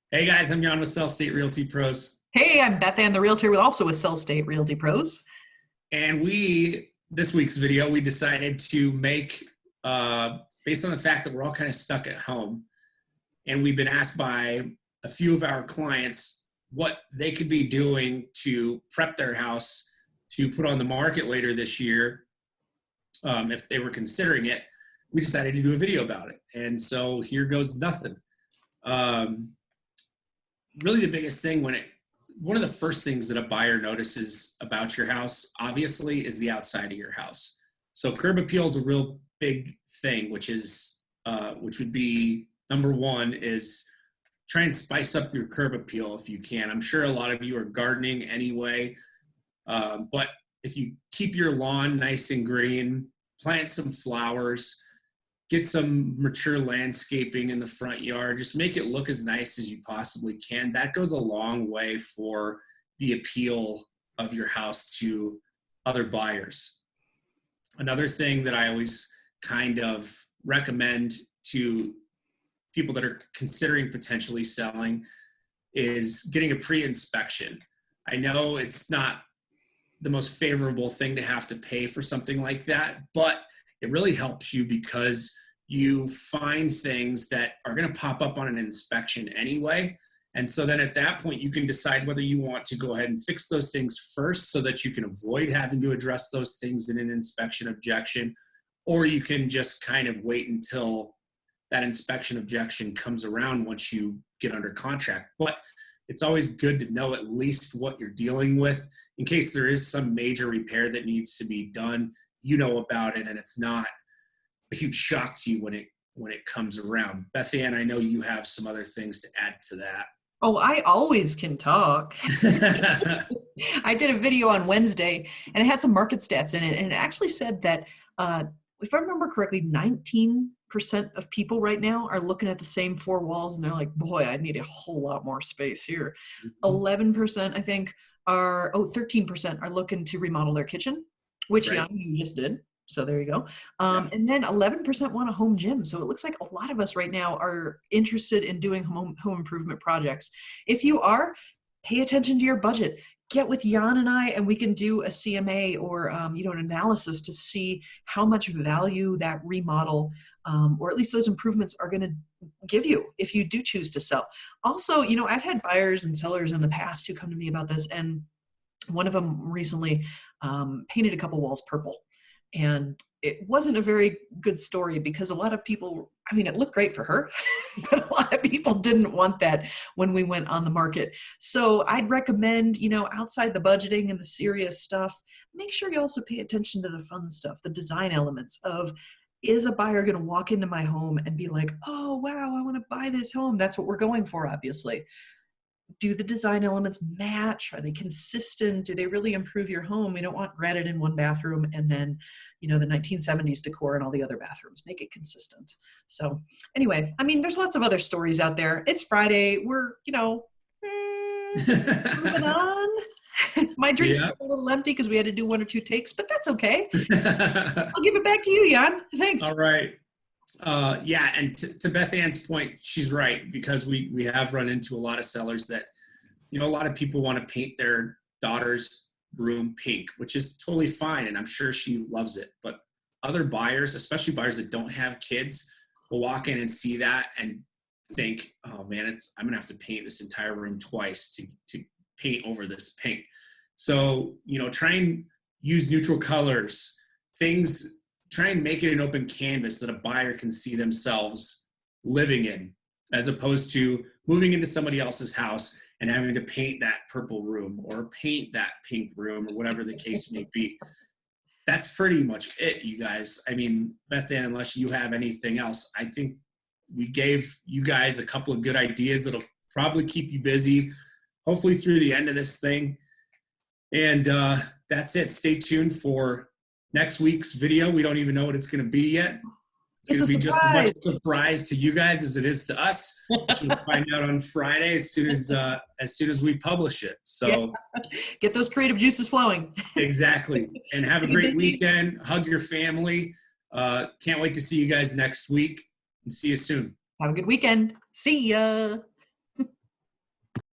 Hey guys, I'm Jan with Sellstate Realty Pros. Hey, I'm Beth Ann, the Realtor, with also with Sellstate Realty Pros. And this week's video, we decided to make, based on the fact that we're all kind of stuck at home, and we've been asked by a few of our clients what they could be doing to prep their house to put on the market later this year, if they were considering it. We decided to do a video about it. And so here goes nothing. Um, Really the biggest thing one of the first things that a buyer notices about your house, obviously, is the outside of your house. So curb appeal is a real big thing, which would be number one is try and spice up your curb appeal if you can. I'm sure a lot of you are gardening anyway, but if you keep your lawn nice and green, plant some flowers, get some mature landscaping in the front yard, just make it look as nice as you possibly can. That goes a long way for the appeal of your house to other buyers. Another thing that I always kind of recommend to people that are considering potentially selling is getting a pre-inspection. I know it's not the most favorable thing to have to pay for something like that, but it really helps you because you find things that are going to pop up on an inspection anyway. And so then at that point, you can decide whether you want to go ahead and fix those things first so that you can avoid having to address those things in an inspection objection, or you can just kind of wait until that inspection objection comes around once you get under contract. But it's always good to know at least what you're dealing with in case there is some major repair that needs to be done. You know about it, and it's not a huge shock to you when it comes around. Beth Ann, I know you have some other things to add to that. Oh, I always can talk. I did a video on Wednesday and it had some market stats in it. And it actually said that, if I remember correctly, 19% of people right now are looking at the same four walls and they're like, boy, I need a whole lot more space here. 11%, I think, 13% are looking to remodel their kitchen, which Right. you just did. So there you go. Yeah. And then 11% want a home gym. So it looks like a lot of us right now are interested in doing home improvement projects. If you are, pay attention to your budget. Get with Jan and I, and we can do a CMA or an analysis to see how much value that remodel or at least those improvements are going to give you if you do choose to sell. Also, I've had buyers and sellers in the past who come to me about this, and one of them recently painted a couple walls purple. And it wasn't a very good story because a lot of people, it looked great for her, but a lot of people didn't want that when we went on the market. So I'd recommend, outside the budgeting and the serious stuff, make sure you also pay attention to the fun stuff, the design elements of, is a buyer going to walk into my home and be like, oh, wow, I want to buy this home? That's what we're going for, obviously. Do the design elements match? Are they consistent? Do they really improve your home? We don't want granite in one bathroom and then, the 1970s decor in all the other bathrooms. Make it consistent. So anyway, there's lots of other stories out there. It's Friday. We're, moving on. My drink's Yeah. a little empty because we had to do one or two takes, but that's okay. I'll give it back to you, Jan. Thanks. All right. Yeah, and to Beth Ann's point, she's right, because we have run into a lot of sellers that, a lot of people want to paint their daughter's room pink, which is totally fine, and I'm sure she loves it. But other buyers, especially buyers that don't have kids, will walk in and see that and think, oh man, I'm gonna have to paint this entire room twice to paint over this pink. So, try and use neutral colors, things. Try and make it an open canvas that a buyer can see themselves living in, as opposed to moving into somebody else's house and having to paint that purple room or paint that pink room or whatever the case may be. That's pretty much it, you guys. Beth Ann, unless you have anything else, I think we gave you guys a couple of good ideas that'll probably keep you busy, hopefully through the end of this thing. And that's it. Stay tuned for next week's video. We don't even know what it's going to be yet. It's going to be just as much a surprise to you guys as it is to us, which we'll find out on Friday as soon as we publish it. So get those creative juices flowing. Exactly. And have a great weekend. Hug your family. Can't wait to see you guys next week, and see you soon. Have a good weekend. See ya.